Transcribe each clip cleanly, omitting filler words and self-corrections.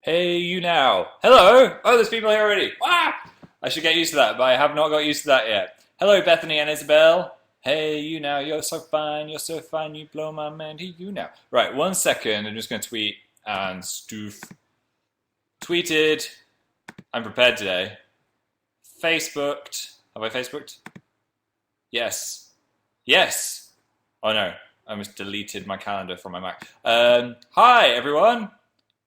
Hey, you now. Hello. Oh, there's people here already. Ah! I should get used to that, but I have not got used to that yet. Hello, Bethany and Isabel. Hey, you now. You're so fine. You're so fine. You blow my mind. Hey, you now. Right, 1 second. I'm just going to tweet and stoof. Tweeted. I'm prepared today. Facebooked. Have I Facebooked? Yes. Yes. Oh no. I almost deleted my calendar from my Mac. Hi, everyone.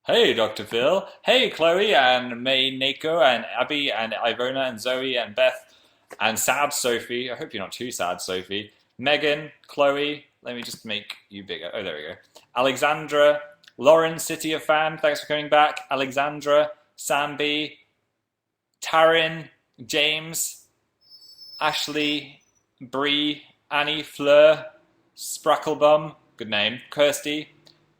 Hey, Dr. Phil. Hey, Chloe and May, Nako and Abby and Ivona and Zoe and Beth and sad Sophie. I hope you're not too sad, Sophie. Megan, Chloe. Let me just make you bigger. Oh, there we go. Alexandra, Lauren, City of Fan. Thanks for coming back. Alexandra, Samby, Taryn, James, Ashley, Bree, Annie, Fleur, Spracklebum. Good name. Kirsty.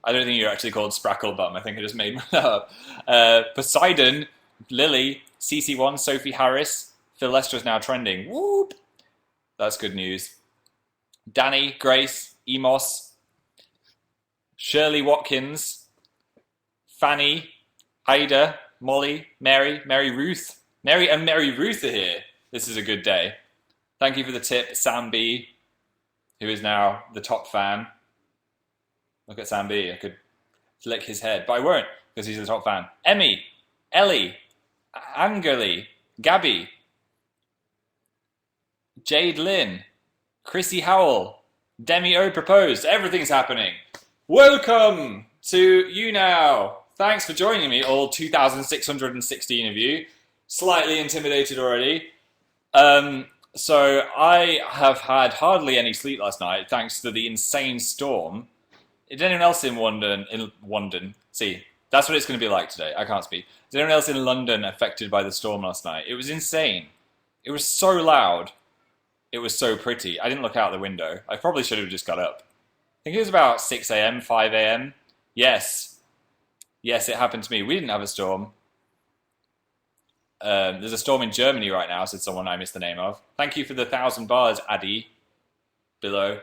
I don't think you're actually called Spracklebum. I think I just made that up. Poseidon, Lily, CC1, Sophie Harris. Phil Lester's now trending. Whoop! That's good news. Danny, Grace, Emos, Shirley Watkins, Fanny, Ida, Molly, Mary Ruth. Mary and Mary Ruth are here. This is a good day. Thank you for the tip, Sam B, who is now the top fan. Look at Sam B. I could flick his head, but I won't because he's the top fan. Emmy, Ellie, Angeli, Gabby, Jade Lynn, Chrissy Howell, Demi O proposed. Everything's happening. Welcome to Younow. Thanks for joining me, all 2,616 of you. Slightly intimidated already. So I have had hardly any sleep last night thanks to the insane storm. Is anyone else in London? See, that's what it's going to be like today. I can't speak. Is anyone else in London affected by the storm last night? It was insane. It was so loud. It was so pretty. I didn't look out the window. I probably should have just got up. I think it was about 6 a.m., 5 a.m. Yes. Yes, it happened to me. We didn't have a storm. There's a storm in Germany right now, said someone I missed the name of. Thank you for the 1,000 bars, Addy. Below.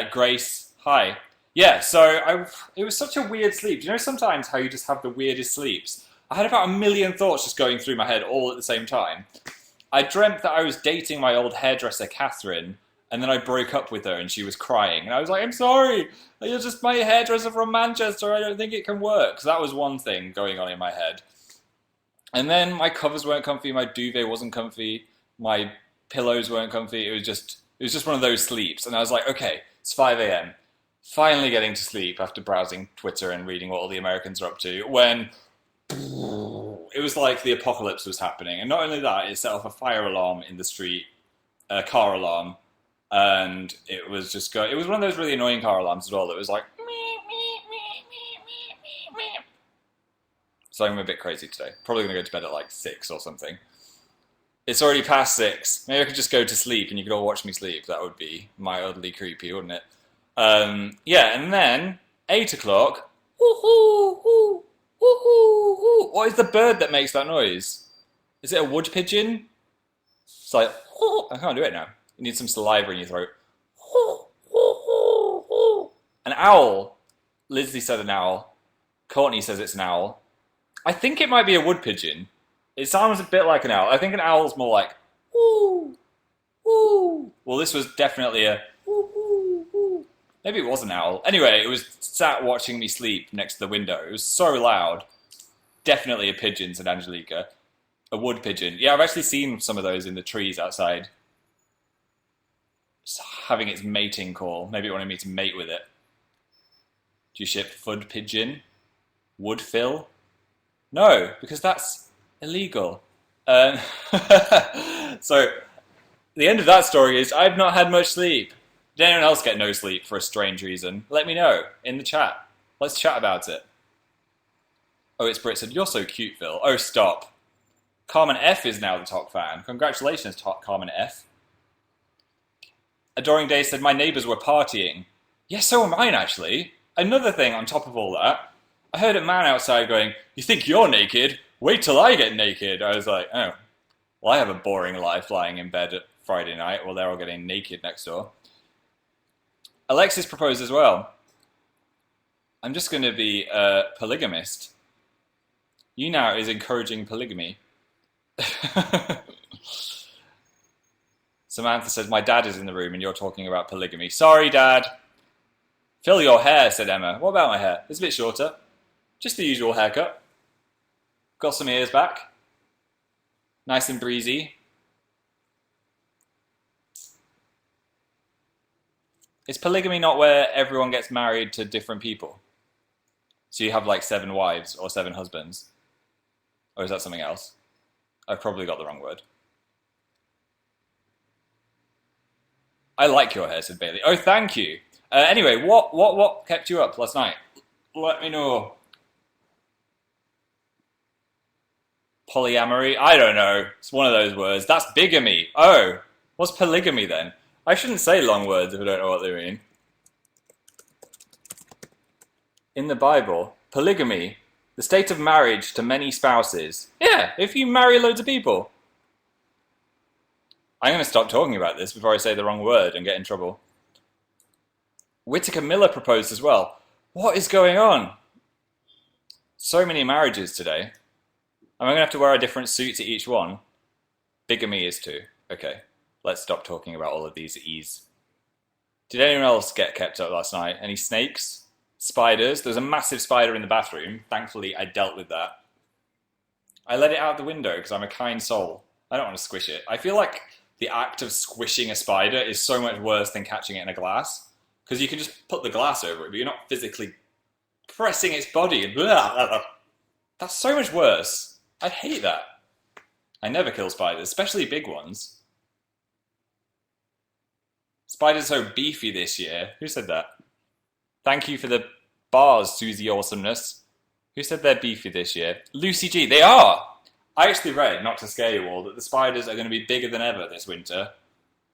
Grace, hi. Yeah, so it was such a weird sleep. Do you know sometimes how you just have the weirdest sleeps? I had about a million thoughts just going through my head all at the same time. I dreamt that I was dating my old hairdresser, Catherine, and then I broke up with her and she was crying. And I was like, I'm sorry, you're just my hairdresser from Manchester, I don't think it can work. So that was one thing going on in my head. And then my covers weren't comfy, my duvet wasn't comfy, my pillows weren't comfy. It was just one of those sleeps. And I was like, okay, it's 5 a.m. Finally getting to sleep after browsing Twitter and reading what all the Americans are up to, when it was like the apocalypse was happening. And not only that, it set off a fire alarm in the street, a car alarm, and it was just it was one of those really annoying car alarms as well that was like, so I'm a bit crazy today. Probably going to go to bed at like 6 or something. It's already past 6. Maybe I could just go to sleep and you could all watch me sleep. That would be mildly creepy, wouldn't it? Yeah, and then 8 o'clock. What is the bird that makes that noise? Is it a wood pigeon? It's like, I can't do it now. You need some saliva in your throat. An owl. Lizzie said an owl. Courtney says it's an owl. I think it might be a wood pigeon. It sounds a bit like an owl. I think an owl's more like, woo, woo. Well, this was definitely a woo, woo, woo. Maybe it was an owl. Anyway, it was sat watching me sleep next to the window. It was so loud. Definitely a pigeon, said Angelica. A wood pigeon. Yeah, I've actually seen some of those in the trees outside. Just having its mating call. Maybe it wanted me to mate with it. Do you ship Fud Pigeon? Wood Phil? No, because that's illegal. So, the end of that story is I've not had much sleep. Did anyone else get no sleep for a strange reason? Let me know in the chat. Let's chat about it. Oh, it's Brit said, you're so cute, Phil. Oh, stop. Carmen F is now the top fan. Congratulations, Carmen F. Adoring Day said, my neighbours were partying. Yeah, so were mine, actually. Another thing on top of all that, I heard a man outside going, you think you're naked? Wait till I get naked. I was like, oh, well, I have a boring life lying in bed at Friday night while they're all getting naked next door. Alexis proposed as well. I'm just going to be a polygamist. Younow is encouraging polygamy. Samantha says, my dad is in the room and you're talking about polygamy. Sorry, Dad. Fill your hair, said Emma. What about my hair? It's a bit shorter. Just the usual haircut. Got some ears back. Nice and breezy. Is polygamy not where everyone gets married to different people? So you have like 7 wives or 7 husbands? Or is that something else? I've probably got the wrong word. I like your hair, said Bailey. Oh, thank you. Anyway, what kept you up last night? Let me know. Polyamory? I don't know. It's one of those words. That's bigamy. Oh, what's polygamy then? I shouldn't say long words if I don't know what they mean. In the Bible, polygamy, the state of marriage to many spouses. Yeah, if you marry loads of people. I'm going to stop talking about this before I say the wrong word and get in trouble. Whittaker Miller proposed as well. What is going on? So many marriages today. Am I going to have to wear a different suit to each one? Bigamy is too. Okay, let's stop talking about all of these at ease. Did anyone else get kept up last night? Any snakes? Spiders? There's a massive spider in the bathroom. Thankfully, I dealt with that. I let it out the window because I'm a kind soul. I don't want to squish it. I feel like the act of squishing a spider is so much worse than catching it in a glass. Because you can just put the glass over it, but you're not physically pressing its body. And that's so much worse. I hate that. I never kill spiders, especially big ones. Spiders are so beefy this year. Who said that? Thank you for the bars, Susie Awesomeness. Who said they're beefy this year? Lucy G. They are! I actually read, not to scare you all, that the spiders are going to be bigger than ever this winter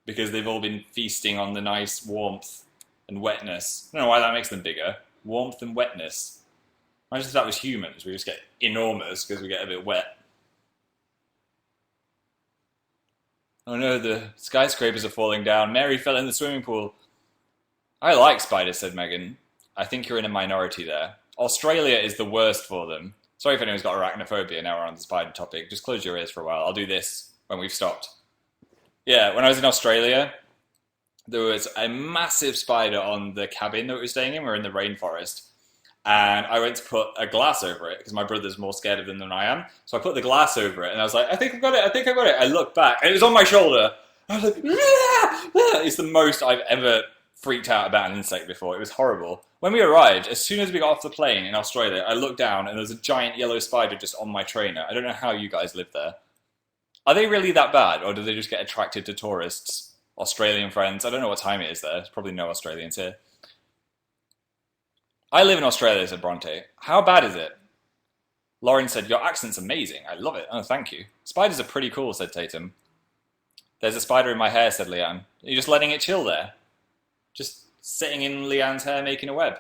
because they've all been feasting on the nice warmth and wetness. I don't know why that makes them bigger. Warmth and wetness. Imagine if that was humans. We just get enormous because we get a bit wet. Oh no, the skyscrapers are falling down. Mary fell in the swimming pool. I like spiders, said Megan. I think you're in a minority there. Australia is the worst for them. Sorry if anyone's got arachnophobia, now we're on the spider topic. Just close your ears for a while. I'll do this when we've stopped. Yeah, when I was in Australia, there was a massive spider on the cabin that we were staying in. We were in the rainforest. And I went to put a glass over it because my brother's more scared of them than I am. So I put the glass over it and I was like, I think I've got it, I think I've got it. I looked back and it was on my shoulder. I was like, it's the most I've ever freaked out about an insect before. It was horrible. When we arrived, as soon as we got off the plane in Australia, I looked down and there was a giant yellow spider just on my trainer. I don't know how you guys live there. Are they really that bad, or do they just get attracted to tourists? Australian friends? I don't know what time it is there. There's probably no Australians here. I live in Australia, said Bronte. How bad is it? Lauren said, your accent's amazing. I love it. Oh, thank you. Spiders are pretty cool, said Tatum. There's a spider in my hair, said Leanne. Are you just letting it chill there? Just sitting in Leanne's hair making a web.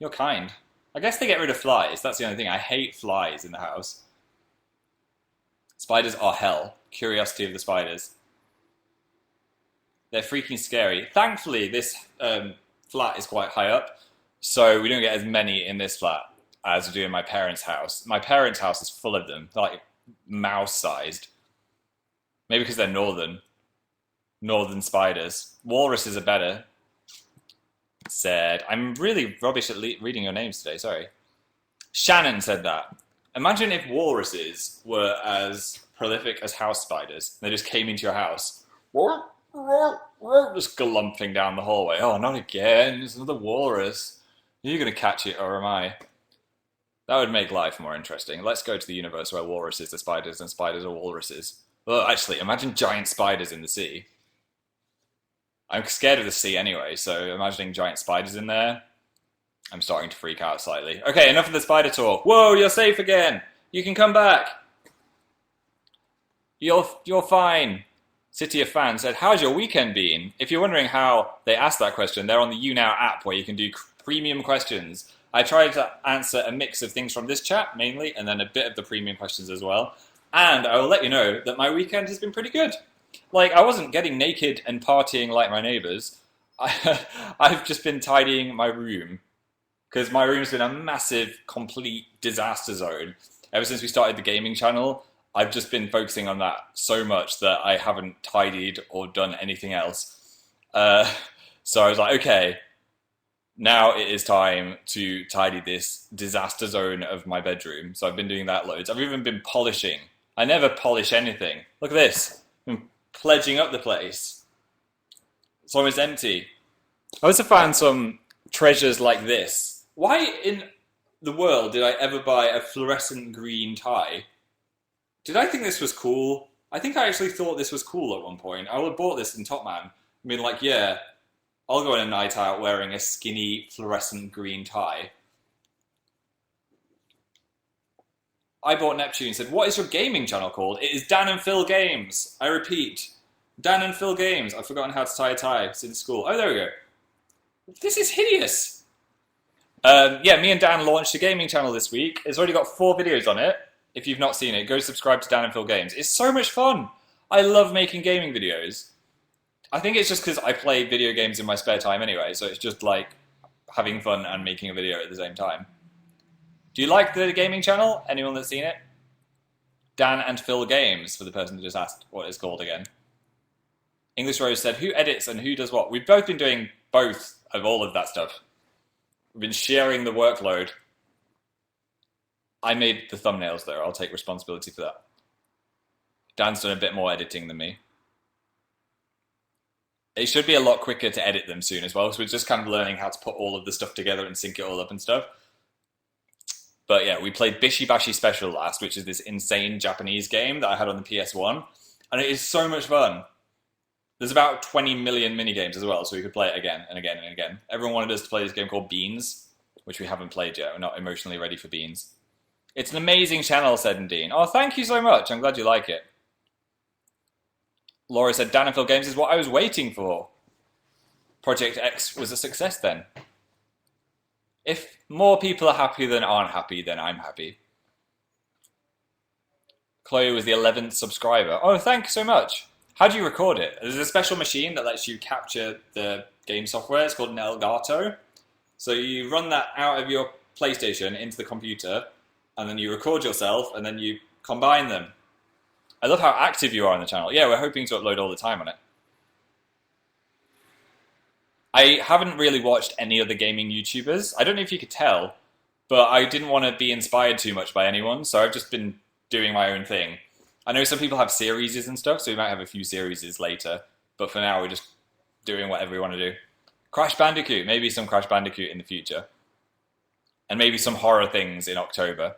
You're kind. I guess they get rid of flies. That's the only thing. I hate flies in the house. Spiders are hell. Curiosity of the spiders. They're freaking scary. Thankfully, this flat is quite high up, so we don't get as many in this flat as we do in my parents' house. My parents' house is full of them. They're like mouse-sized. Maybe because they're northern spiders. Walruses are better. Said, I'm really rubbish at reading your names today, sorry. Shannon said that. Imagine if walruses were as prolific as house spiders. They just came into your house. Just glumping down the hallway. Oh, not again. There's another walrus. Are you going to catch it, or am I? That would make life more interesting. Let's go to the universe where walruses are spiders and spiders are walruses. Well, actually, imagine giant spiders in the sea. I'm scared of the sea anyway, so imagining giant spiders in there, I'm starting to freak out slightly. Okay, enough of the spider talk. Whoa, you're safe again. You can come back. You're fine. City of Fans said, how's your weekend been? If you're wondering how they asked that question, they're on the Younow app where you can do premium questions. I tried to answer a mix of things from this chat, mainly, and then a bit of the premium questions as well. And I will let you know that my weekend has been pretty good. Like, I wasn't getting naked and partying like my neighbours. I've just been tidying my room. Because my room's been a massive, complete disaster zone. Ever since we started the gaming channel, I've just been focusing on that so much that I haven't tidied or done anything else. So I was like, okay, now it is time to tidy this disaster zone of my bedroom. So I've been doing that loads. I've even been polishing. I never polish anything. Look at this. I'm pledging up the place. It's almost empty. I also found some treasures like this. Why in the world did I ever buy a fluorescent green tie? Did I think this was cool? I think I actually thought this was cool at one point. I would have bought this in Top Man. I mean, like, yeah, I'll go on a night out wearing a skinny fluorescent green tie. I bought Neptune and said, what is your gaming channel called? It is Dan and Phil Games. I repeat, Dan and Phil Games. I've forgotten how to tie a tie since school. Oh, there we go. This is hideous. Yeah, me and Dan launched a gaming channel this week. It's already got 4 videos on it. If you've not seen it, go subscribe to Dan and Phil Games. It's so much fun. I love making gaming videos. I think it's just because I play video games in my spare time anyway, so it's just like having fun and making a video at the same time. Do you like the gaming channel? Anyone that's seen it? Dan and Phil Games, for the person that just asked what it's called again. English Rose said, who edits and who does what? We've both been doing both of all of that stuff. We've been sharing the workload. I made the thumbnails though, I'll take responsibility for that. Dan's done a bit more editing than me. It should be a lot quicker to edit them soon as well, because we're just kind of learning how to put all of the stuff together and sync it all up and stuff. But yeah, we played Bishi Bashi Special last, which is this insane Japanese game that I had on the PS1, and it is so much fun. There's about 20 million minigames as well, so we could play it again and again and again. Everyone wanted us to play this game called Beans, which we haven't played yet. We're not emotionally ready for Beans. It's an amazing channel, said Nadine. Oh, thank you so much. I'm glad you like it. Laura said, Dan and Phil Games is what I was waiting for. Project X was a success then. If more people are happy than aren't happy, then I'm happy. Chloe was the 11th subscriber. Oh, thanks so much. How do you record it? There's a special machine that lets you capture the game software. It's called an Elgato. So you run that out of your PlayStation into the computer, and then you record yourself, and then you combine them. I love how active you are on the channel. Yeah, we're hoping to upload all the time on it. I haven't really watched any other gaming YouTubers. I don't know if you could tell, but I didn't want to be inspired too much by anyone, so I've just been doing my own thing. I know some people have series and stuff, so we might have a few series later, but for now we're just doing whatever we want to do. Crash Bandicoot, maybe some Crash Bandicoot in the future. And maybe some horror things in October.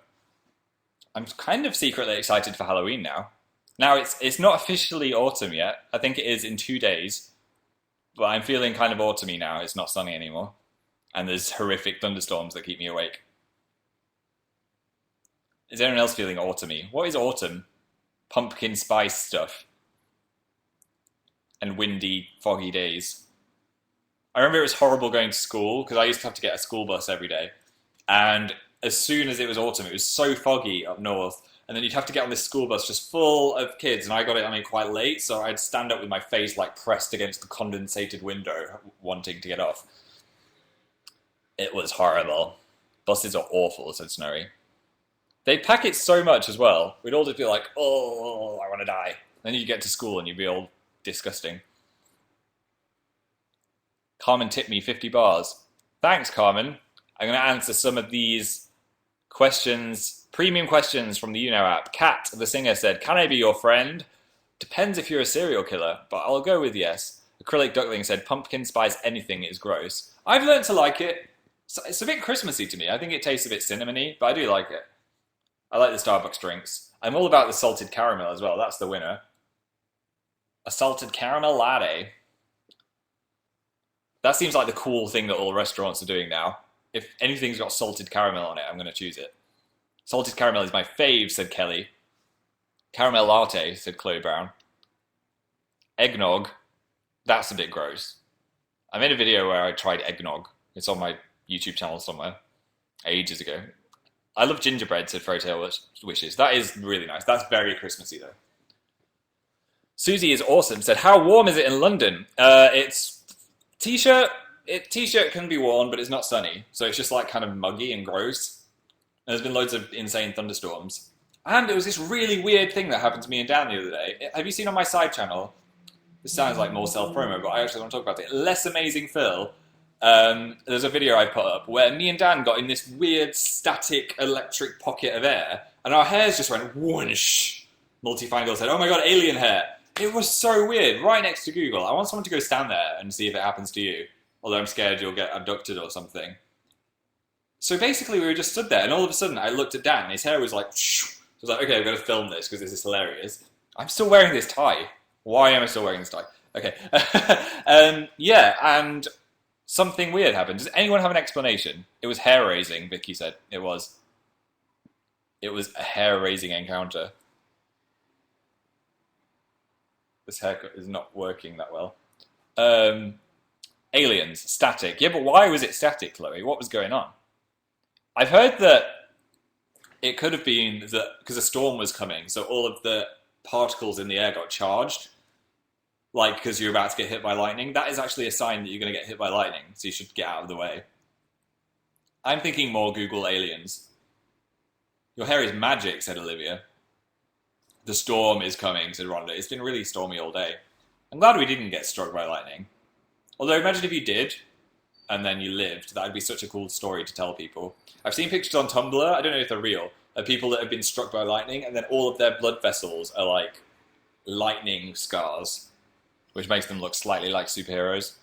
I'm kind of secretly excited for Halloween now. Now, it's not officially autumn yet. I think it is in 2 days. But I'm feeling kind of autumny now. It's not sunny anymore. And there's horrific thunderstorms that keep me awake. Is anyone else feeling autumny? What is autumn? Pumpkin spice stuff. And windy, foggy days. I remember it was horrible going to school, because I used to have to get a school bus every day. And as soon as it was autumn, it was so foggy up north. And then you'd have to get on this school bus just full of kids, and I got it on it quite late, so I'd stand up with my face like pressed against the condensated window, wanting to get off. It was horrible. Buses are awful, said Snowy. They pack it so much as well. We'd all just be like, oh, I want to die. Then you'd get to school and you'd be all disgusting. Carmen tipped me 50 bars. Thanks, Carmen. I'm going to answer some of these questions, premium questions from the Younow app. Kat, the singer, said, can I be your friend? Depends if you're a serial killer, but I'll go with yes. Acrylic Duckling said, pumpkin spice anything is gross. I've learned to like it. It's a bit Christmassy to me. I think it tastes a bit cinnamony, but I do like it. I like the Starbucks drinks. I'm all about the salted caramel as well. That's the winner. A salted caramel latte. That seems like the cool thing that all restaurants are doing now. If anything's got salted caramel on it, I'm going to choose it. Salted caramel is my fave, said Kelly. Caramel latte, said Chloe Brown. Eggnog. That's a bit gross. I made a video where I tried eggnog. It's on my YouTube channel somewhere. Ages ago. I love gingerbread, said Fairytale Wishes. That is really nice. That's very Christmassy, though. Susie is awesome, said, how warm is it in London? It's t-shirt. T-shirt can be worn, but it's not sunny. So it's just like kind of muggy and gross. There's been loads of insane thunderstorms. And it was this really weird thing that happened to me and Dan the other day. Have you seen on my side channel? This sounds like more self-promo, but I actually want to talk about it. Less Amazing Phil. There's a video I put up where me and Dan got in this weird static electric pocket of air, and our hairs just went whoosh. Multifangle said, "Oh my god, alien hair." It was so weird, right next to Google. I want someone to go stand there and see if it happens to you. Although I'm scared you'll get abducted or something. So basically we were just stood there, and all of a sudden I looked at Dan, and his hair was like, shoo. So I was like, okay, I'm going to film this because this is hilarious. I'm still wearing this tie. Why am I still wearing this tie? Okay. Yeah, and something weird happened. Does anyone have an explanation? It was hair-raising, Vicky said. It was. It was a hair-raising encounter. This haircut is not working that well. Aliens, static. Yeah, but why was it static, Chloe? What was going on? I've heard that it could have been that because a storm was coming, so all of the particles in the air got charged, like because you're about to get hit by lightning. That is actually a sign that you're going to get hit by lightning, so you should get out of the way. I'm thinking more Google aliens. Your hair is magic, said Olivia. The storm is coming, said Rhonda. It's been really stormy all day. I'm glad we didn't get struck by lightning. Although imagine if you did, and then you lived. That would be such a cool story to tell people. I've seen pictures on Tumblr, I don't know if they're real, of people that have been struck by lightning, and then all of their blood vessels are like lightning scars, which makes them look slightly like superheroes.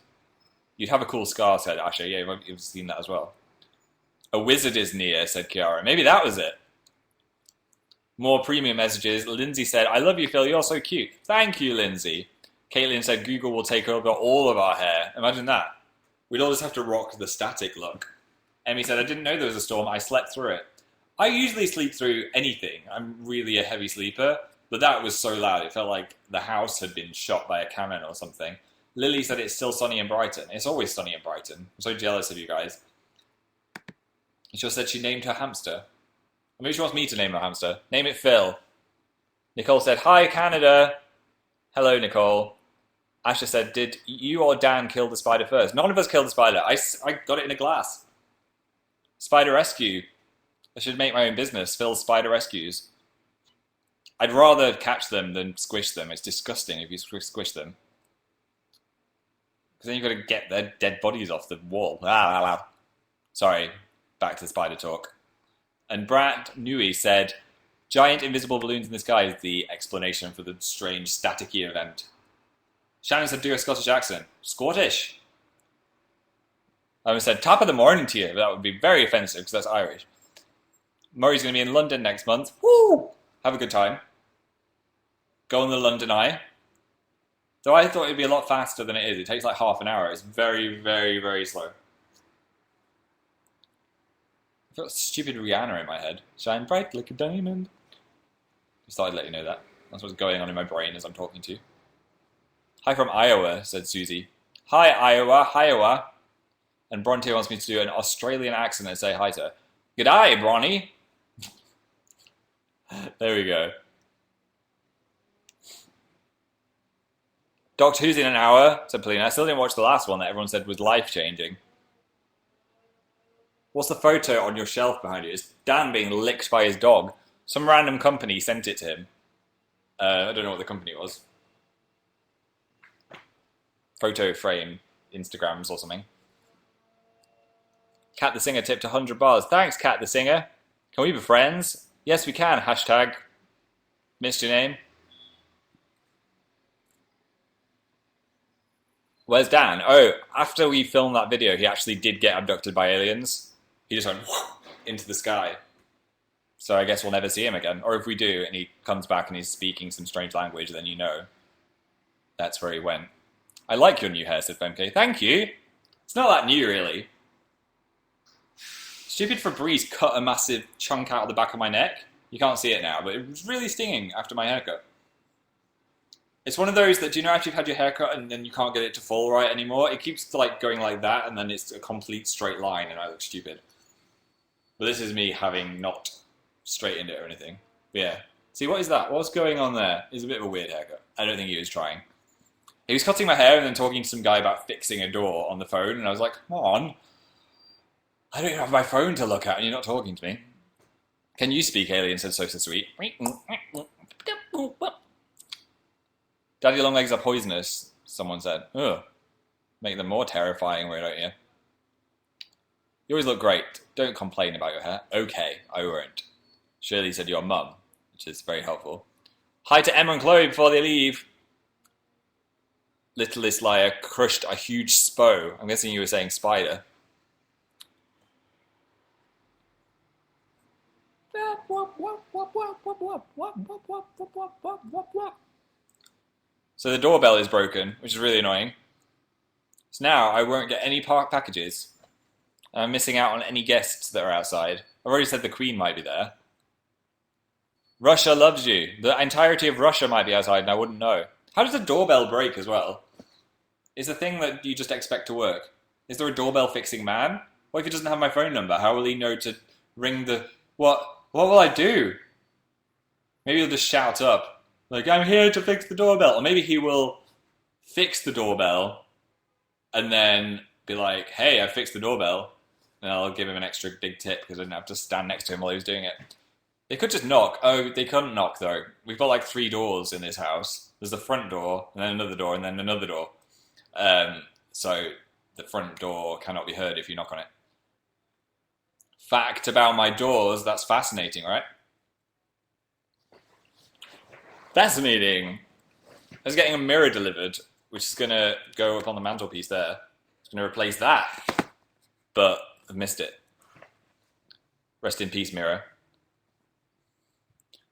You'd have a cool scar, said Asha. Yeah, you've seen that as well. A wizard is near, said Kiara. Maybe that was it. More premium messages. Lindsay said, I love you, Phil. You're so cute. Thank you, Lindsay. Caitlin said, Google will take over all of our hair. Imagine that. We'd all just have to rock the static look. Emmy said, I didn't know there was a storm. I slept through it. I usually sleep through anything. I'm really a heavy sleeper. But that was so loud. It felt like the house had been shot by a cannon or something. Lily said it's still sunny in Brighton. It's always sunny in Brighton. I'm so jealous of you guys. She just said she named her hamster. Maybe she wants me to name her hamster. Name it Phil. Nicole said, hi, Canada. Hello, Nicole. Asha said, did you or Dan kill the spider first? None of us killed the spider. I got it in a glass. Spider rescue. I should make my own business. Phil's Spider Rescues. I'd rather catch them than squish them. It's disgusting if you squish them. Because then you've got to get their dead bodies off the wall. Sorry, back to the spider talk. And Brad Newey said, giant invisible balloons in the sky is the explanation for the strange staticky event. Shannon said, do a Scottish accent. Scottish. I said, top of the morning to you. But that would be very offensive because that's Irish. Murray's going to be in London next month. Woo! Have a good time. Go on the London Eye. Though I thought it would be a lot faster than it is. It takes like half an hour. It's very, very, very slow. I've got stupid Rihanna in my head. Shine bright like a diamond. Just thought I'd let you know that. That's what's going on in my brain as I'm talking to you. Hi from Iowa, said Susie. Hi, Iowa, Iowa. And Bronte wants me to do an Australian accent and say hi to her. G'day, Bronny. There we go. Doctor Who's in an hour, said Polina. I still didn't watch the last one that everyone said was life-changing. What's the photo on your shelf behind you? It's Dan being licked by his dog. Some random company sent it to him. I don't know what the company was. Photo frame, Instagrams or something. Cat the Singer tipped 100 bars. Thanks, Cat the Singer. Can we be friends? Yes, we can. Hashtag. Missed your name. Where's Dan? Oh, after we filmed that video, he actually did get abducted by aliens. He just went into the sky. So I guess we'll never see him again. Or if we do, and he comes back and he's speaking some strange language, then you know that's where he went. I like your new hair, said Femke. Thank you. It's not that new, really. Stupid Febreze cut a massive chunk out of the back of my neck. You can't see it now, but it was really stinging after my haircut. It's one of those that, do you know after you've had your haircut and then you can't get it to fall right anymore? It keeps like going like that and then it's a complete straight line and I look stupid. But this is me having not straightened it or anything. But yeah. See, what is that? What's going on there? It's a bit of a weird haircut. I don't think he was trying. He was cutting my hair and then talking to some guy about fixing a door on the phone and I was like, come on. I don't even have my phone to look at and you're not talking to me. Can you speak alien? Said So Sweet. Daddy long legs are poisonous, someone said. Ugh. Make them more terrifying, don't you? You always look great. Don't complain about your hair. Okay, I won't. Shirley said your mum, which is very helpful. Hi to Emma and Chloe before they leave. Littlest liar crushed a huge spo. I'm guessing you were saying spider. So the doorbell is broken, which is really annoying. So now I won't get any packages. I'm missing out on any guests that are outside. I've already said the Queen might be there. Russia loves you. The entirety of Russia might be outside and I wouldn't know. How does the doorbell break as well? Is the thing that you just expect to work? Is there a doorbell fixing man? What if he doesn't have my phone number? How will he know to ring the... What will I do? Maybe he'll just shout up. Like, I'm here to fix the doorbell. Or maybe he will fix the doorbell and then be like, hey, I fixed the doorbell. And I'll give him an extra big tip because I didn't have to stand next to him while he was doing it. They could just knock. Oh, they couldn't knock though. We've got like 3 doors in this house. There's the front door, and then another door, and then another door. So the front door cannot be heard if you knock on it. Fact about my doors, that's fascinating, right? Fascinating. I was getting a mirror delivered, which is going to go up on the mantelpiece there. It's going to replace that. But I've missed it. Rest in peace, mirror.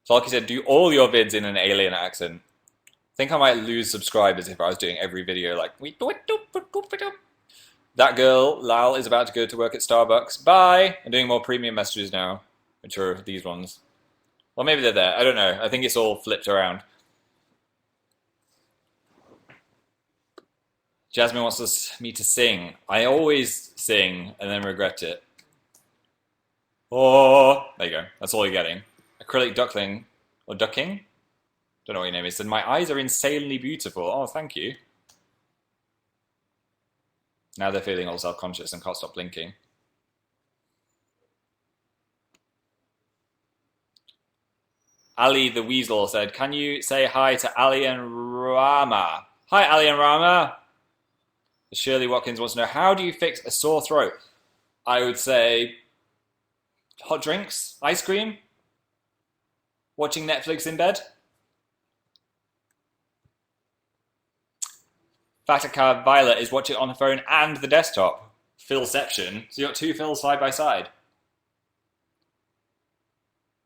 Falky said, do all your vids in an alien accent. I think I might lose subscribers if I was doing every video like... That girl, Lal, is about to go to work at Starbucks. Bye! I'm doing more premium messages now, which are these ones. Well, maybe they're there. I don't know. I think it's all flipped around. Jasmine wants me to sing. I always sing and then regret it. Oh, there you go. That's all you're getting. Acrylic duckling, or ducking? Don't know what your name is. Said, my eyes are insanely beautiful. Oh, thank you. Now they're feeling all self-conscious and can't stop blinking. Ali the Weasel said, can you say hi to Ali and Rama? Hi, Ali and Rama. Shirley Watkins wants to know, how do you fix a sore throat? I would say hot drinks, ice cream, watching Netflix in bed. Fatica Violet is watching it on her phone and the desktop. Philception. So you got 2 Phils side by side.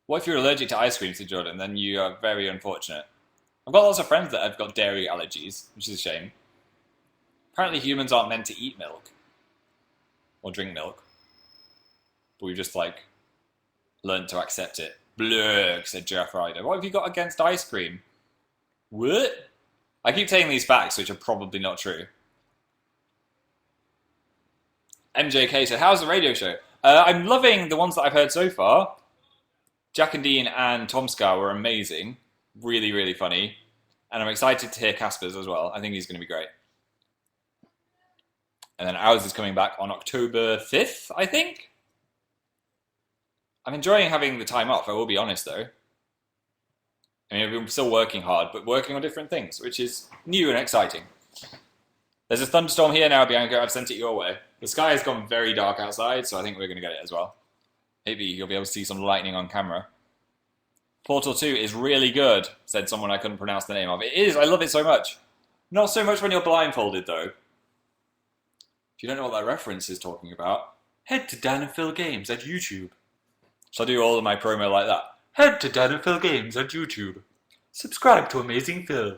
What if you're allergic to ice cream, said Jordan? Then you are very unfortunate. I've got lots of friends that have got dairy allergies, which is a shame. Apparently humans aren't meant to eat milk. Or drink milk. But we've just, like, learned to accept it. Blurg, said Giraffe Rider. What have you got against ice cream? What? I keep saying these facts, which are probably not true. MJK said, how's the radio show? I'm loving the ones that I've heard so far. Jack and Dean and Tom Scar were amazing. Really, really funny. And I'm excited to hear Casper's as well. I think he's going to be great. And then ours is coming back on October 5th, I think. I'm enjoying having the time off, I will be honest though. I mean, I'm still working hard, but working on different things, which is new and exciting. There's a thunderstorm here now, Bianca. I've sent it your way. The sky has gone very dark outside, so I think we're going to get it as well. Maybe you'll be able to see some lightning on camera. Portal 2 is really good, said someone I couldn't pronounce the name of. It is, I love it so much. Not so much when you're blindfolded, though. If you don't know what that reference is talking about, head to Dan and Phil Games at YouTube. So I do all of my promo like that. Head to Dan and Phil Games at YouTube. Subscribe to Amazing Phil.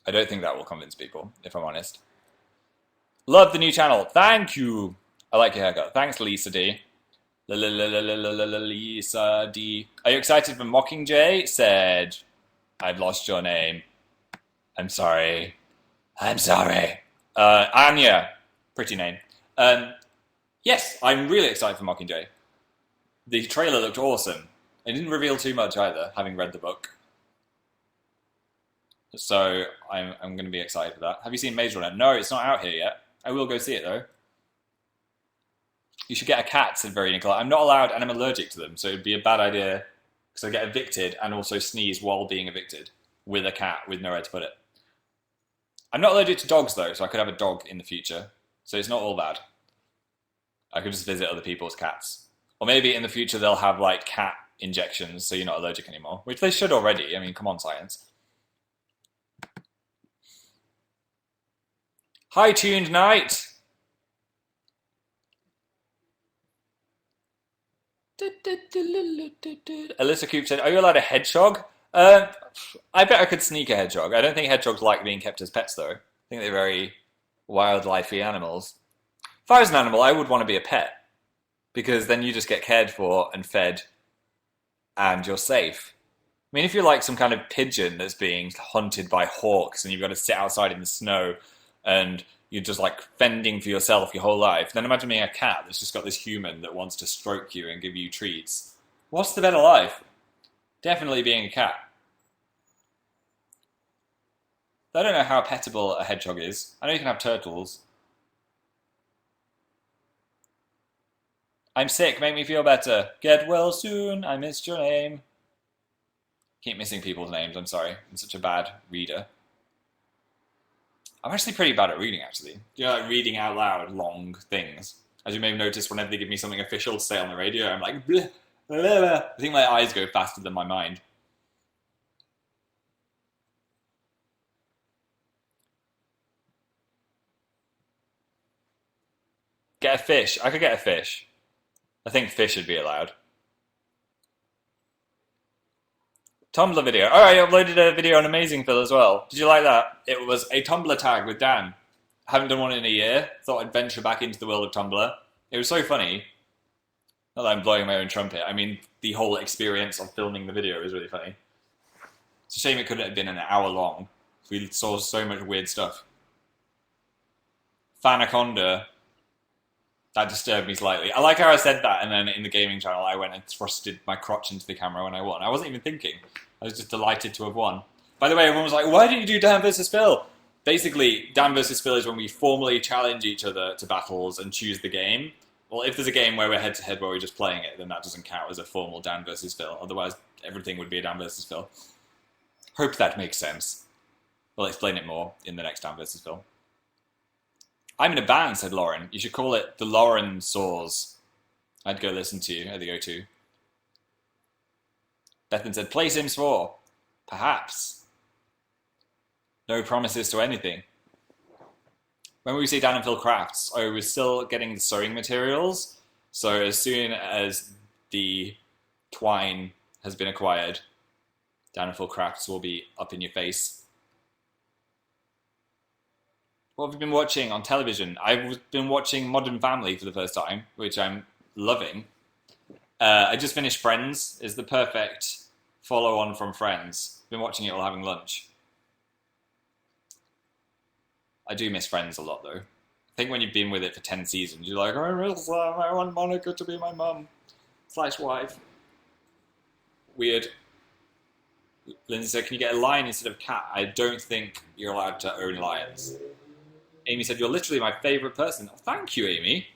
I don't think that will convince people, if I'm honest. Love the new channel. Thank you. I like your haircut. Thanks, Lisa D. Lisa D. Are you excited for Mockingjay? Said, I've lost your name. I'm sorry. I'm sorry. Anya. Pretty name. Yes, I'm really excited for Mockingjay. The trailer looked awesome. It didn't reveal too much either, having read the book. So I'm going to be excited for that. Have you seen Maze Runner? No, it's not out here yet. I will go see it though. You should get a cat, said Very Nicola. I'm not allowed and I'm allergic to them, so it'd be a bad idea because I get evicted and also sneeze while being evicted with a cat with nowhere to put it. I'm not allergic to dogs though, so I could have a dog in the future. So it's not all bad. I could just visit other people's cats. Or maybe in the future they'll have like cat injections so you're not allergic anymore, which they should already. I mean, come on, science. Hi, Tuned Night. Alyssa Coop said, are you allowed a hedgehog? I bet I could sneak a hedgehog. I don't think hedgehogs like being kept as pets, though. I think they're very wildlife-y animals. If I was an animal, I would want to be a pet. Because then you just get cared for and fed, and you're safe. I mean, if you're like some kind of pigeon that's being hunted by hawks, and you've got to sit outside in the snow, and you're just like fending for yourself your whole life, then imagine being a cat that's just got this human that wants to stroke you and give you treats. What's the better life? Definitely being a cat. I don't know how petable a hedgehog is. I know you can have turtles. I'm sick, make me feel better. Get well soon, I missed your name. Keep missing people's names, I'm sorry. I'm such a bad reader. I'm actually pretty bad at reading, actually. You know, like reading out loud long things. As you may have noticed, whenever they give me something official to say on the radio, I'm like, bleh, bleh, bleh. I think my eyes go faster than my mind. Get a fish. I could get a fish. I think fish should be allowed. Tumblr video. Oh, I uploaded a video on Amazing Phil as well. Did you like that? It was a Tumblr tag with Dan. I haven't done one in a year. Thought I'd venture back into the world of Tumblr. It was so funny. Not that I'm blowing my own trumpet. I mean, the whole experience of filming the video was really funny. It's a shame it couldn't have been an hour long. We saw so much weird stuff. Fanaconda. That disturbed me slightly. I like how I said that, and then in the gaming channel, I went and thrusted my crotch into the camera when I won. I wasn't even thinking. I was just delighted to have won. By the way, everyone was like, why didn't you do Dan versus Phil? Basically, Dan versus Phil is when we formally challenge each other to battles and choose the game. Well, if there's a game where we're head-to-head where we're just playing it, then that doesn't count as a formal Dan versus Phil. Otherwise, everything would be a Dan versus Phil. Hope that makes sense. We'll explain it more in the next Dan versus Phil. I'm in a band, said Lauren. You should call it the Lauren Saws. I'd go listen to you at the O2. Bethan said, play Sims 4. Perhaps. No promises to anything. When we see Dan and Phil Crafts, I was still getting the sewing materials. So as soon as the twine has been acquired, Dan and Phil Crafts will be up in your face. What have you been watching on television? I've been watching Modern Family for the first time, which I'm loving. I just finished Friends. It's the perfect follow-on from Friends. Been watching it while having lunch. I do miss Friends a lot, though. I think when you've been with it for 10 seasons, you're like, I miss them. I want Monica to be my mum / wife. Weird. Lindsay said, can you get a lion instead of cat? I don't think you're allowed to own lions. Amy said, you're literally my favourite person. Oh, thank you, Amy.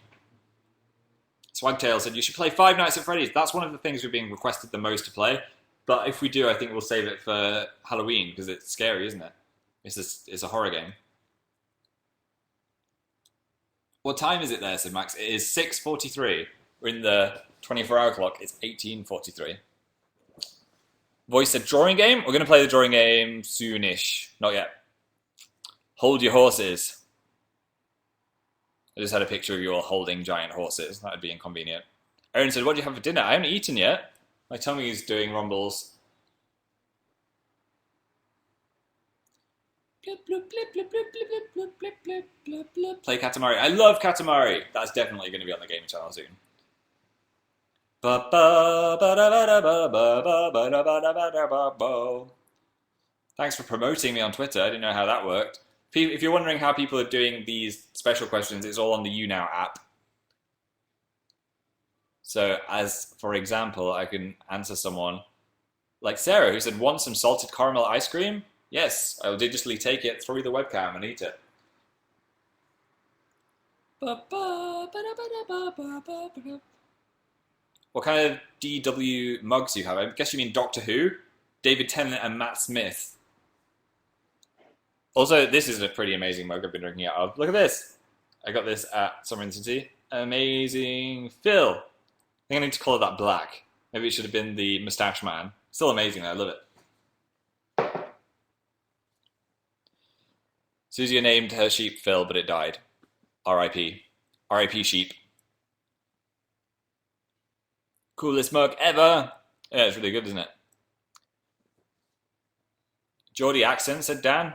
Swagtail said, you should play Five Nights at Freddy's. That's one of the things we're being requested the most to play. But if we do, I think we'll save it for Halloween, because it's scary, isn't it? It's a horror game. What time is it there, said Max? It is 6:43. We're in the 24-hour clock. It's 18:43. Voice said, drawing game? We're going to play the drawing game soonish. Not yet. Hold your horses. I just had a picture of you all holding giant horses. That would be inconvenient. Aaron said, what do you have for dinner? I haven't eaten yet. My tummy is doing rumbles. Play Katamari. I love Katamari. That's definitely going to be on the gaming channel soon. Thanks for promoting me on Twitter. I didn't know how that worked. If you're wondering how people are doing these special questions, it's all on the Younow app. So, as for example, I can answer someone like Sarah, who said, want some salted caramel ice cream? Yes, I will digitally take it through the webcam and eat it. What kind of DW mugs do you have? I guess you mean Doctor Who, David Tennant and Matt Smith. Also, this is a pretty amazing mug I've been drinking out of. Look at this. I got this at Summer in the City. Amazing Phil. I think I need to colour that black. Maybe it should have been the Moustache Man. Still amazing, I love it. Susie named her sheep Phil, but it died. R.I.P. R.I.P. sheep. Coolest mug ever. Yeah, it's really good, isn't it? Geordie accent, said Dan.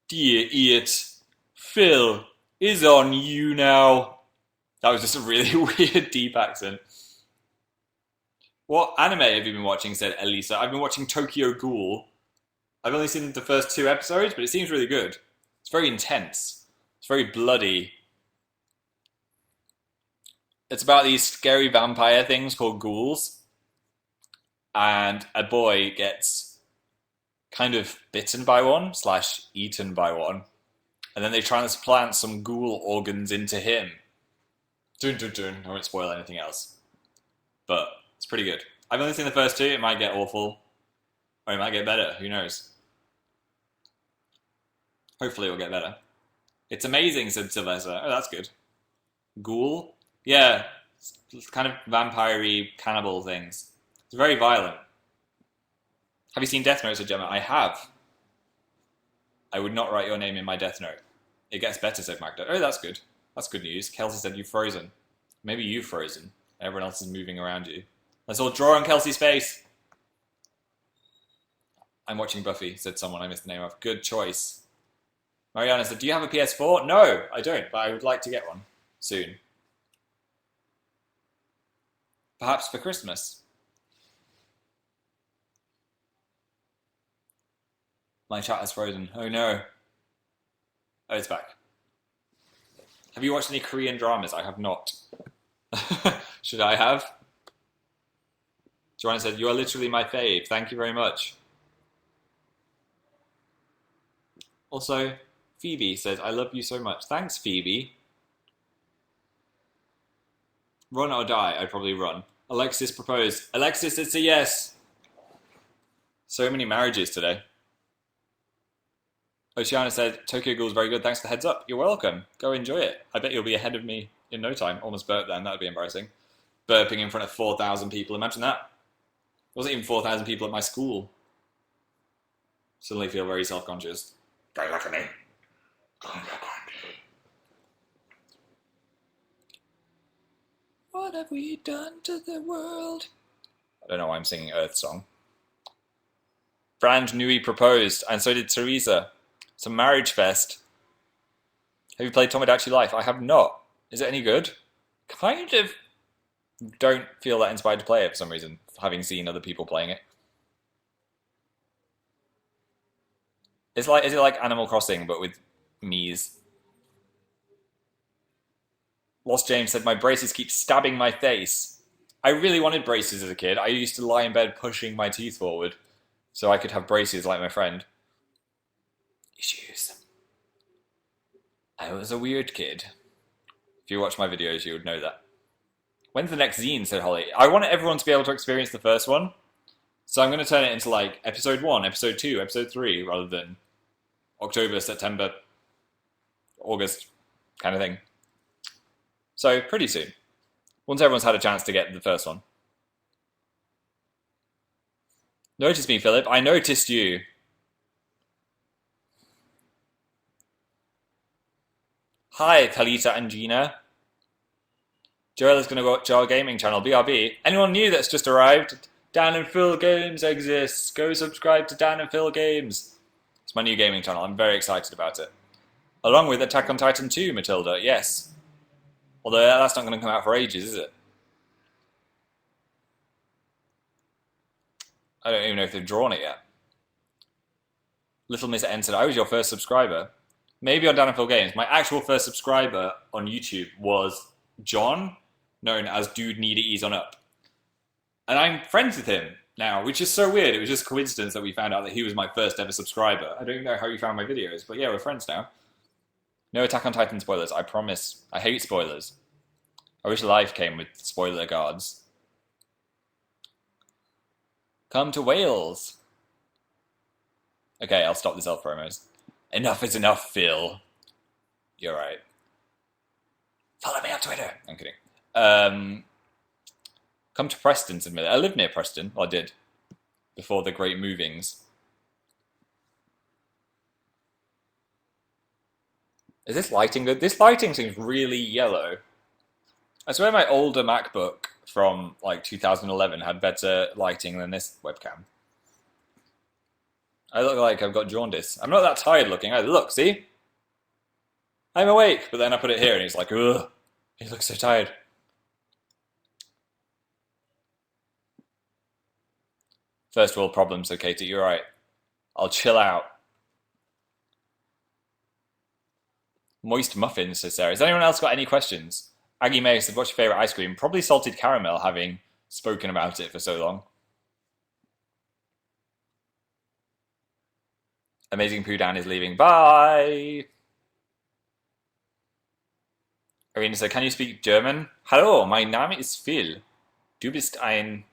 Dear idiot. Phil is on Younow. That was just a really weird deep accent. What anime have you been watching, said Elisa. I've been watching Tokyo Ghoul. I've only seen the first 2 episodes, but it seems really good. It's very intense. It's very bloody. It's about these scary vampire things called ghouls. And a boy gets kind of bitten by one / eaten by one. And then they transplant some ghoul organs into him. Dun dun dun. I won't spoil anything else. But it's pretty good. I've only seen the first 2. It might get awful. Or it might get better. Who knows? Hopefully it'll get better. It's amazing, said Sylvester. Oh, that's good. Ghoul? Yeah. It's kind of vampire-y cannibal things. It's very violent. Have you seen Death Note, said Gemma? I have. I would not write your name in my Death Note. It gets better, said Magda. Oh, that's good. That's good news. Kelsey said you've frozen. Maybe you've frozen. Everyone else is moving around you. Let's all draw on Kelsey's face. I'm watching Buffy, said someone I missed the name of. Good choice. Mariana said, do you have a PS4? No, I don't, but I would like to get one soon. Perhaps for Christmas. My chat has frozen. Oh no. Oh, it's back. Have you watched any Korean dramas? I have not. Should I have? Joanna said, you are literally my fave. Thank you very much. Also, Phoebe says, I love you so much. Thanks, Phoebe. Run or die? I'd probably run. Alexis proposed. Alexis, it's a yes. So many marriages today. Oceana said, Tokyo Ghoul is very good. Thanks for the heads up. You're welcome. Go enjoy it. I bet you'll be ahead of me in no time. Almost burped then. That would be embarrassing. Burping in front of 4,000 people. Imagine that. There wasn't even 4,000 people at my school. Suddenly feel very self-conscious. Don't look at me. Don't look at me. What have we done to the world? I don't know why I'm singing Earth Song. Brand Nui proposed, and so did Teresa. It's a marriage fest. Have you played Tomodachi Life? I have not. Is it any good? Kind of don't feel that inspired to play it for some reason, having seen other people playing it. Is it like Animal Crossing, but with Mii's? Lost James said, my braces keep stabbing my face. I really wanted braces as a kid. I used to lie in bed pushing my teeth forward so I could have braces like my friend. Issues. I was a weird kid. If you watch my videos, you would know that. When's the next zine, said Holly. I want everyone to be able to experience the first one. So I'm going to turn it into like episode 1, episode 2, episode 3, rather than October, September, August kind of thing. So pretty soon. Once everyone's had a chance to get the first one. Notice me, Philip. I noticed you. Hi, Kalita and Gina. Joel is going to go to our gaming channel, BRB. Anyone new that's just arrived? Dan and Phil Games exists. Go subscribe to Dan and Phil Games. It's my new gaming channel. I'm very excited about it. Along with Attack on Titan 2, Matilda. Yes. Although that's not going to come out for ages, is it? I don't even know if they've drawn it yet. Little Miss N said, I was your first subscriber. Maybe on Dan and Phil Games. My actual first subscriber on YouTube was John, known as Dude Need to Ease On Up. And I'm friends with him now, which is so weird. It was just coincidence that we found out that he was my first ever subscriber. I don't know how you found my videos, but yeah, we're friends now. No Attack on Titan spoilers, I promise. I hate spoilers. I wish life came with spoiler guards. Come to Wales. Okay, I'll stop the self promos. Enough is enough, Phil. You're right. Follow me on Twitter. I'm kidding. Come to Preston, said Miller. I live near Preston. Well, I did. Before the great movings. Is this lighting good? This lighting seems really yellow. I swear my older MacBook from like 2011 had better lighting than this webcam. I look like I've got jaundice. I'm not that tired looking either. Look, see? I'm awake, but then I put it here and it's like, ugh, he looks so tired. First world problems, so Katie, you're right. I'll chill out. Moist muffins, says Sarah. Has anyone else got any questions? Aggie May said, what's your favourite ice cream? Probably salted caramel, having spoken about it for so long. Amazing Pooh Dan is leaving. Bye! Arena said, can you speak German? Hallo, mein Name ist Phil. Du bist ein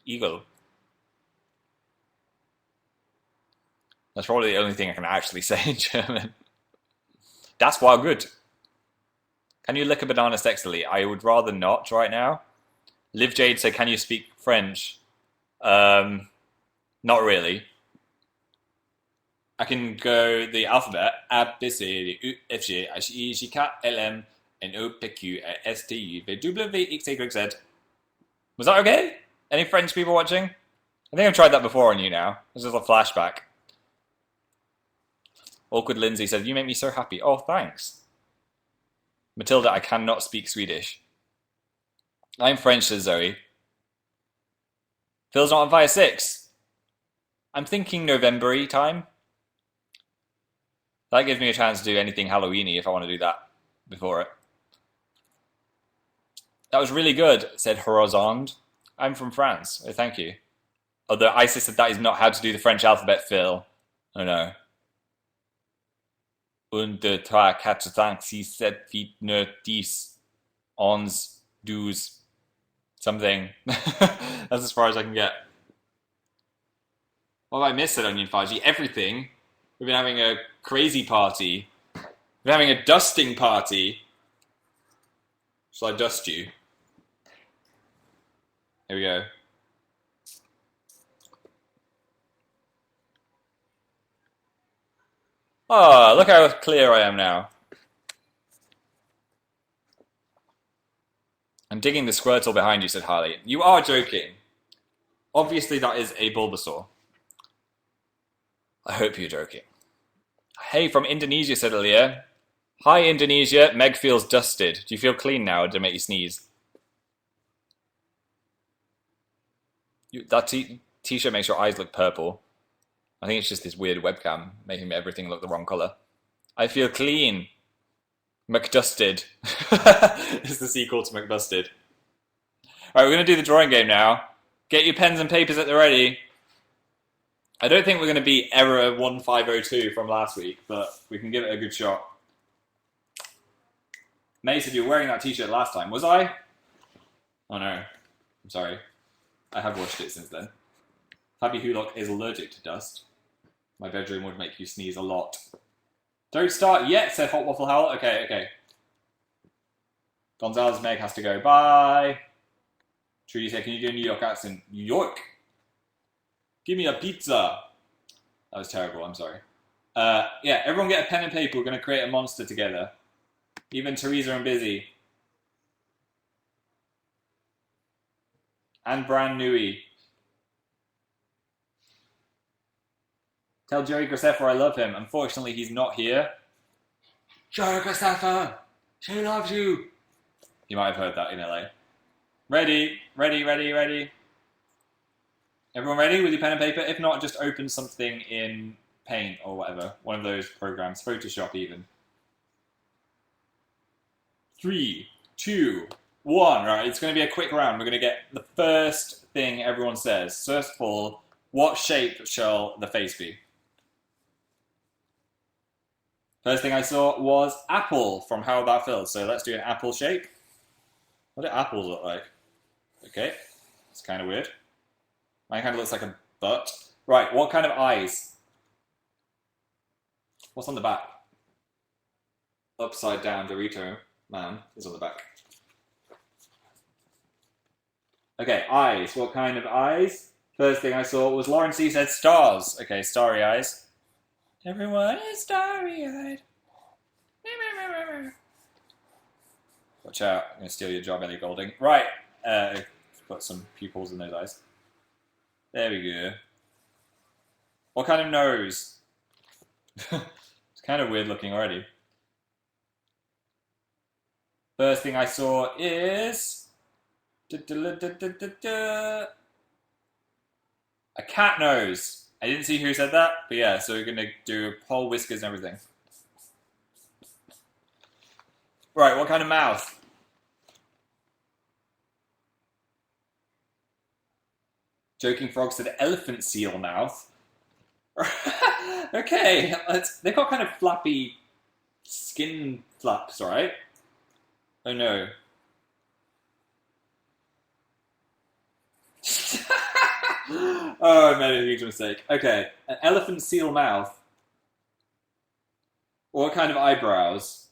Eagle. That's probably the only thing I can actually say in German. Das war good. Can you lick a banana sexily? I would rather not right now. Liv Jade said, can you speak French? Not really. I can go the alphabet. A, B, C, D, U, F, G, H, I, J, K, L, M, N, O, P, Q, R, S, T, U, V, W, X, Y, Z. Was that okay? Any French people watching? I think I've tried that before on Younow. This is a flashback. Awkward Lindsay said, you make me so happy. Oh, thanks. Matilda, I cannot speak Swedish. I'm French, says Zoe. Phil's not on Fire 6. I'm thinking November-y time. That gives me a chance to do anything Halloween-y if I want to do that before it. That was really good, said Horizond. I'm from France. Oh, thank you. Although Isis said that is not how to do the French alphabet, Phil. Oh no. 1, 2, 3, 4, 5, 6, 7, 8, 9, 10, 11, 12, something. That's as far as I can get. What have I missed at Onion Faji? Everything. We've been having a crazy party. We've been having a dusting party. Shall I dust you? Here we go. Oh, look how clear I am now. I'm digging the Squirtle behind you, said Harley. You are joking. Obviously that is a Bulbasaur. I hope you're joking. Hey, from Indonesia, said Aaliyah. Hi, Indonesia. Meg feels dusted. Do you feel clean now, or did it make you sneeze? That t-shirt makes your eyes look purple. I think it's just this weird webcam making everything look the wrong colour. I feel clean. McDusted. It's the sequel to McBusted. Alright, we're going to do the drawing game now. Get your pens and papers at the ready. I don't think we're going to beat error 1502 from last week, but we can give it a good shot. May said you were wearing that t-shirt last time. Was I? Oh no. I'm sorry. I have washed it since then. Fabi Hulock is allergic to dust. My bedroom would make you sneeze a lot. Don't start yet, said Hot Waffle Howl. Okay. Gonzalez Meg has to go. Bye. Trudy said, can you do a New York accent? New York? Give me a pizza. That was terrible, I'm sorry. Yeah, everyone get a pen and paper. We're going to create a monster together. Even Teresa and Busy. And Brand Newy. Tell Joey Graceffa I love him. Unfortunately, he's not here. Joey Graceffa! She loves you! You might have heard that in LA. Ready. Everyone ready with your pen and paper? If not, just open something in Paint or whatever. One of those programs. Photoshop even. 3, 2, 1. Right, it's going to be a quick round. We're going to get the first thing everyone says. First of all, what shape shall the face be? First thing I saw was apple from How That Feels. So let's do an apple shape. What do apples look like? Okay, it's kind of weird. Mine kind of looks like a butt. Right, what kind of eyes? What's on the back? Upside down Dorito man is on the back. Okay, eyes. What kind of eyes? First thing I saw was Lauren C said stars. Okay, starry eyes. Everyone is starry-eyed. Watch out, I'm going to steal your job, Ellie Golding. Right, put some pupils in those eyes. There we go. What kind of nose? It's kind of weird looking already. First thing I saw is... a cat nose. I didn't see who said that, but yeah, so we're going to do whole whiskers and everything. Right, what kind of mouth? Joking Frog said elephant seal mouth. Okay, they've got kind of flappy skin flaps, right? Oh no. Oh, I made a huge mistake. Okay, an elephant seal mouth. What kind of eyebrows?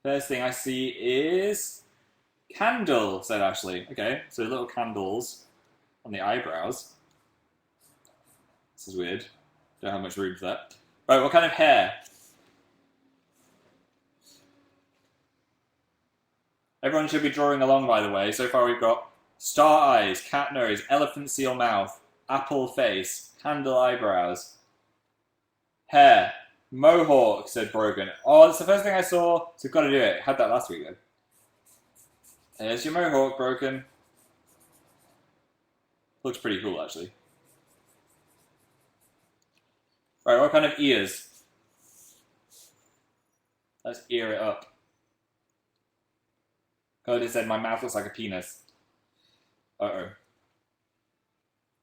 First thing I see is candle, said Ashley. Okay, so little candles on the eyebrows. This is weird. Don't have much room for that. Right, what kind of hair? Everyone should be drawing along, by the way. So far we've got star eyes, cat nose, elephant seal mouth, apple face, candle eyebrows, hair, mohawk, said Brogan. Oh, that's the first thing I saw, so I've got to do it. Had that last week, then. There's your mohawk, Brogan. Looks pretty cool, actually. Right, what kind of ears? Let's ear it up. Cody said, my mouth looks like a penis. Uh-oh.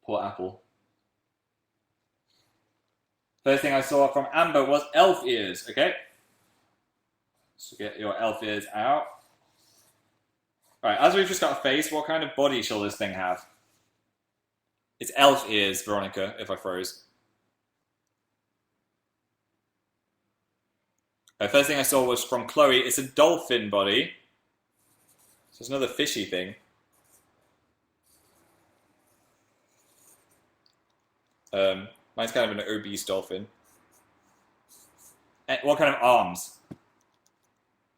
Poor apple. First thing I saw from Amber was elf ears, okay? So get your elf ears out. Alright, as we've just got a face, what kind of body shall this thing have? It's elf ears, Veronica, if I froze. First thing I saw was from Chloe. It's a dolphin body. So it's another fishy thing. Mine's kind of an obese dolphin. And what kind of arms?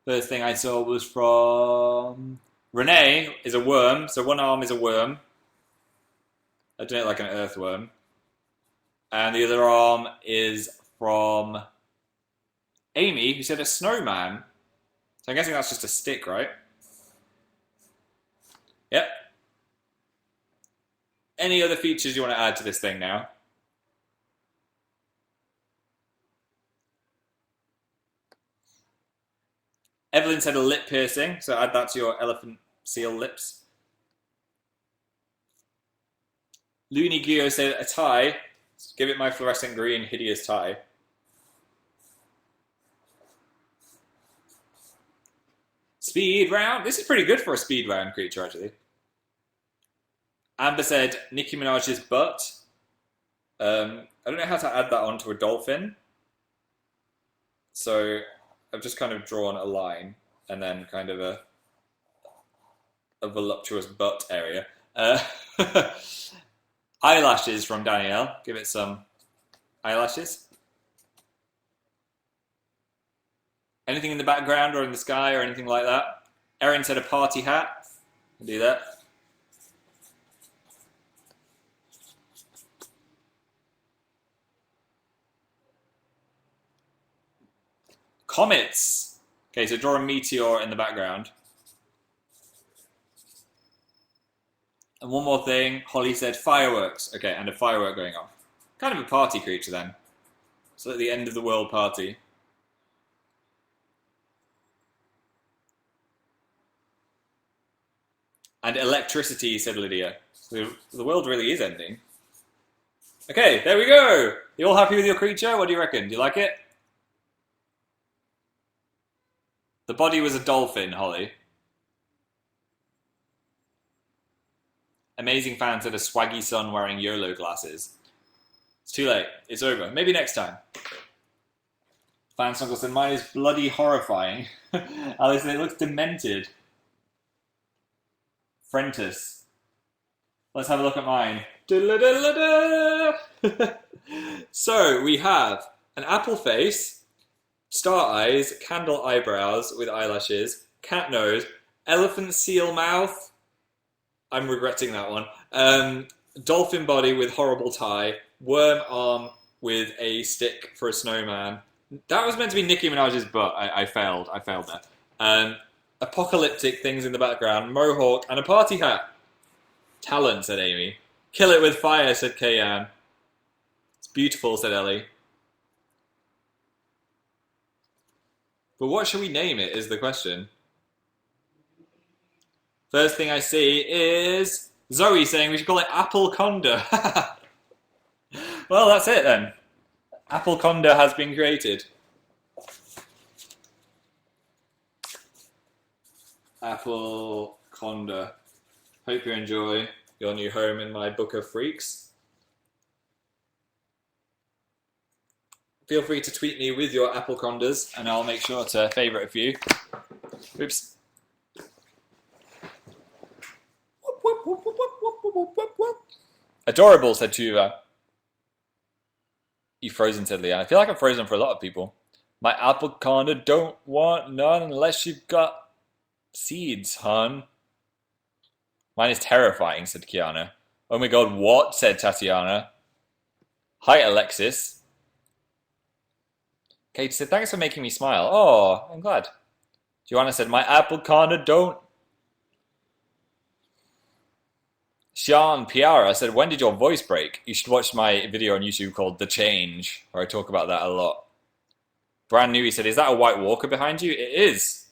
First thing I saw was from Renee. Is a worm. So one arm is a worm. I don't know, like an earthworm. And the other arm is from Amy, who said a snowman. So I'm guessing that's just a stick, right? Yep. Any other features you want to add to this thing now? Evelyn said a lip piercing, so add that to your elephant seal lips. Looney Gio said a tie. Give it my fluorescent green, hideous tie. Speed round. This is pretty good for a speed round creature, actually. Amber said Nicki Minaj's butt. I don't know how to add that onto a dolphin. So I've just kind of drawn a line and then kind of a voluptuous butt area. Eyelashes from Danielle. Give it some eyelashes. Anything in the background or in the sky or anything like that? Erin said a party hat. I'll do that. Comets. Okay, so draw a meteor in the background. And one more thing, Holly said fireworks. Okay, and a firework going off. Kind of a party creature then. So at the end of the world party. And electricity, said Lydia. The world really is ending. Okay, there we go. You all happy with your creature? What do you reckon? Do you like it? The body was a dolphin, Holly. Amazing fan said a swaggy son wearing YOLO glasses. It's too late. It's over. Maybe next time. Fan Snuggle said, mine is bloody horrifying. Alice said, it looks demented. Frentus. Let's have a look at mine. So, we have an apple face, star eyes, candle eyebrows with eyelashes, cat nose, elephant seal mouth. I'm regretting that one. Dolphin body with horrible tie, worm arm with a stick for a snowman. That was meant to be Nicki Minaj's butt. I failed. I failed there. Apocalyptic things in the background, mohawk, and a party hat. Talent, said Amy. Kill it with fire, said Kayan. It's beautiful, said Ellie. But what should we name it, is the question. First thing I see is Zoe saying we should call it Apple Conda. Well, that's it then. Apple Conda has been created. Apple Conda. Hope you enjoy your new home in my book of freaks. Feel free to tweet me with your Apple Condas and I'll make sure to favourite a few. Oops. Adorable, said Tuva. You frozen, said Leanne. I feel like I'm frozen for a lot of people. My apple conda don't want none unless you've got seeds, hon. Mine is terrifying, said Kiana. Oh my god, what? Said Tatiana. Hi, Alexis. Kate said, thanks for making me smile. Oh, I'm glad. Joanna said, my apple conda don't. Sean Piara said, when did your voice break? You should watch my video on YouTube called The Change, where I talk about that a lot. Brand new, he said, is that a white walker behind you? It is.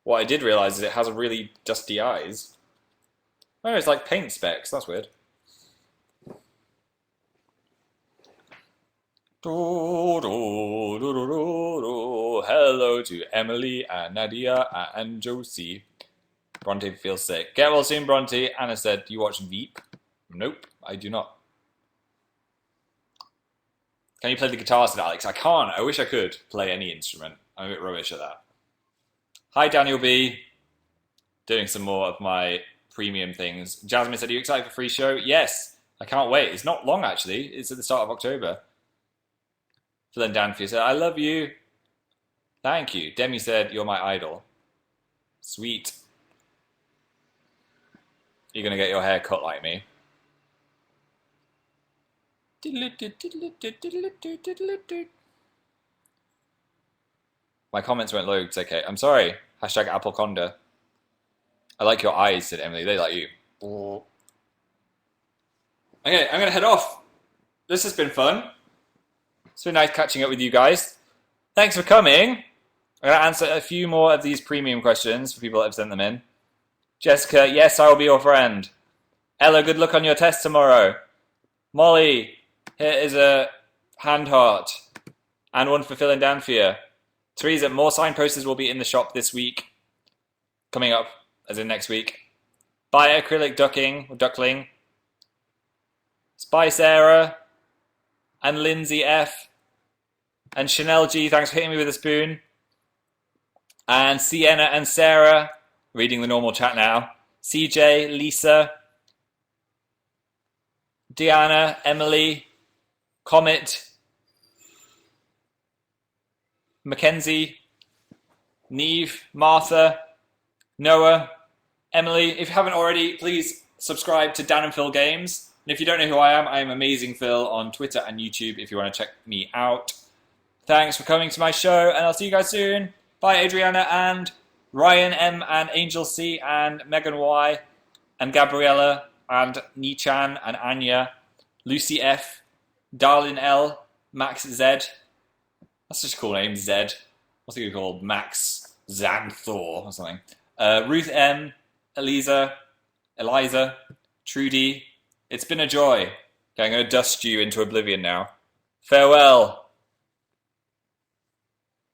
What I did realise is it has really dusty eyes. Oh, it's like paint specks. That's weird. Hello to Emily and Nadia and Josie. Bronte feels sick. Get well soon, Bronte. Anna said, do you watch Veep? Nope, I do not. Can you play the guitar, said Alex? I can't. I wish I could play any instrument. I'm a bit rubbish at that. Hi, Daniel B. Doing some more of my premium things. Jasmine said, are you excited for free show? Yes, I can't wait. It's not long, actually. It's at the start of October. Phil and Danfia said, I love you. Thank you. Demi said, you're my idol. Sweet. You're going to get your hair cut like me. My comments won't load. It's okay. I'm sorry. Hashtag Apple Conda. I like your eyes, said Emily. They like you. Okay, I'm going to head off. This has been fun. It's been nice catching up with you guys. Thanks for coming. I'm going to answer a few more of these premium questions for people that have sent them in. Jessica, yes, I will be your friend. Ella, good luck on your test tomorrow. Molly, here is a hand heart. And one for Phil and Danfia. Teresa, more sign posters will be in the shop this week. Coming up, as in next week. Buy acrylic duckling. Spy Sarah. And Lindsay F. And Chanel G, thanks for hitting me with a spoon. And Sienna and Sarah, reading the normal chat now. CJ, Lisa, Diana, Emily, Comet, Mackenzie, Neve, Martha, Noah, Emily. If you haven't already, please subscribe to Dan and Phil Games. And if you don't know who I am Amazing Phil on Twitter and YouTube if you want to check me out. Thanks for coming to my show, and I'll see you guys soon. Bye, Adriana and Ryan M and Angel C and Megan Y and Gabriella and Nichan and Anya, Lucy F, Darlin L, Max Z, That's just a cool name, Zed. What's he called? Max Xanthor or something. Ruth M, Eliza, Trudy. It's been a joy. Okay, I'm going to dust you into oblivion now. Farewell.